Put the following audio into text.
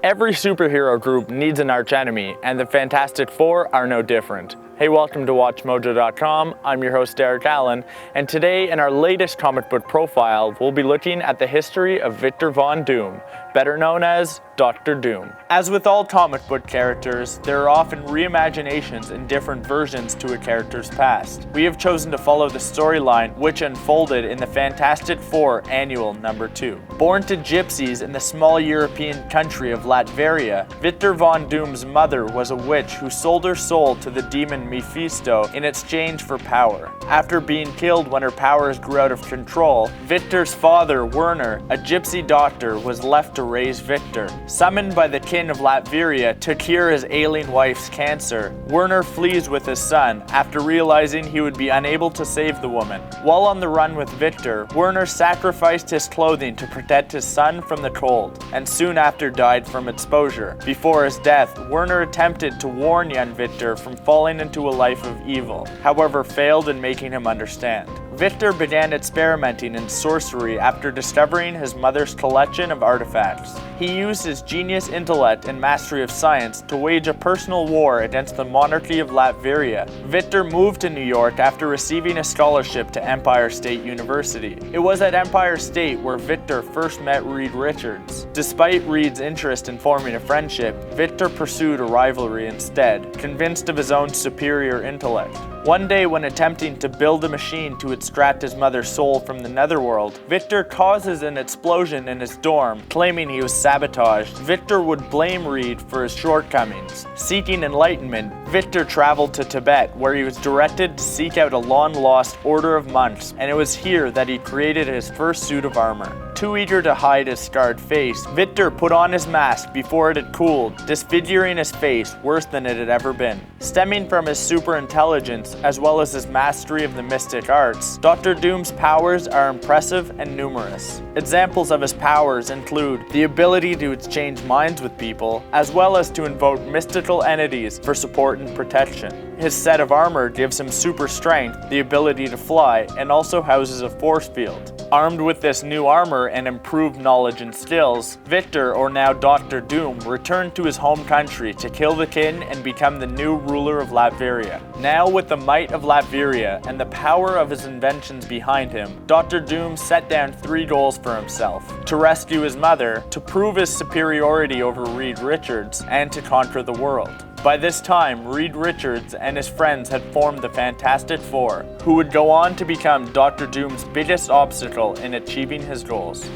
Every superhero group needs an archenemy, and the Fantastic Four are no different. Hey, welcome to WatchMojo.com. I'm your host, Derek Allen, and today in our latest comic book profile, we'll be looking at the history of Victor Von Doom, better known as Dr. Doom. As with all comic book characters, there are often reimaginations and different versions to a character's past. We have chosen to follow the storyline which unfolded in the Fantastic Four Annual No. 2. Born to gypsies in the small European country of Latveria, Victor Von Doom's mother was a witch who sold her soul to the demon Mephisto in exchange for power. After being killed when her powers grew out of control, Victor's father, Werner, a gypsy doctor, was left to raise Victor. Summoned by the king of Latveria to cure his ailing wife's cancer, Werner flees with his son after realizing he would be unable to save the woman. While on the run with Victor, Werner sacrificed his clothing to protect his son from the cold, and soon after died from exposure. Before his death, Werner attempted to warn young Victor from falling into a life of evil, however failed in making him understand. Victor began experimenting in sorcery after discovering his mother's collection of artifacts. He used his genius intellect and mastery of science to wage a personal war against the monarchy of Latveria. Victor moved to New York after receiving a scholarship to Empire State University. It was at Empire State where Victor first met Reed Richards. Despite Reed's interest in forming a friendship, Victor pursued a rivalry instead, convinced of his own superior intellect. One day, when attempting to build a machine to extract his mother's soul from the netherworld, Victor causes an explosion in his dorm, claiming he was sabotaged. Victor would blame Reed for his shortcomings. Seeking enlightenment, Victor traveled to Tibet, where he was directed to seek out a long-lost order of monks, and it was here that he created his first suit of armor. Too eager to hide his scarred face, Victor put on his mask before it had cooled, disfiguring his face worse than it had ever been. Stemming from his super intelligence, as well as his mastery of the mystic arts, Dr. Doom's powers are impressive and numerous. Examples of his powers include the ability to exchange minds with people, as well as to invoke mystical entities for support and protection. His set of armor gives him super strength, the ability to fly, and also houses a force field. Armed with this new armor and improved knowledge and skills, Victor, or now Dr. Doom, returned to his home country to kill the king and become the new ruler of Latveria. Now, with the might of Latveria and the power of his inventions behind him, Dr. Doom set down 3 goals for himself: to rescue his mother, to prove his superiority over Reed Richards, and to conquer the world. By this time, Reed Richards and his friends had formed the Fantastic Four, who would go on to become Dr. Doom's biggest obstacle in achieving his goals.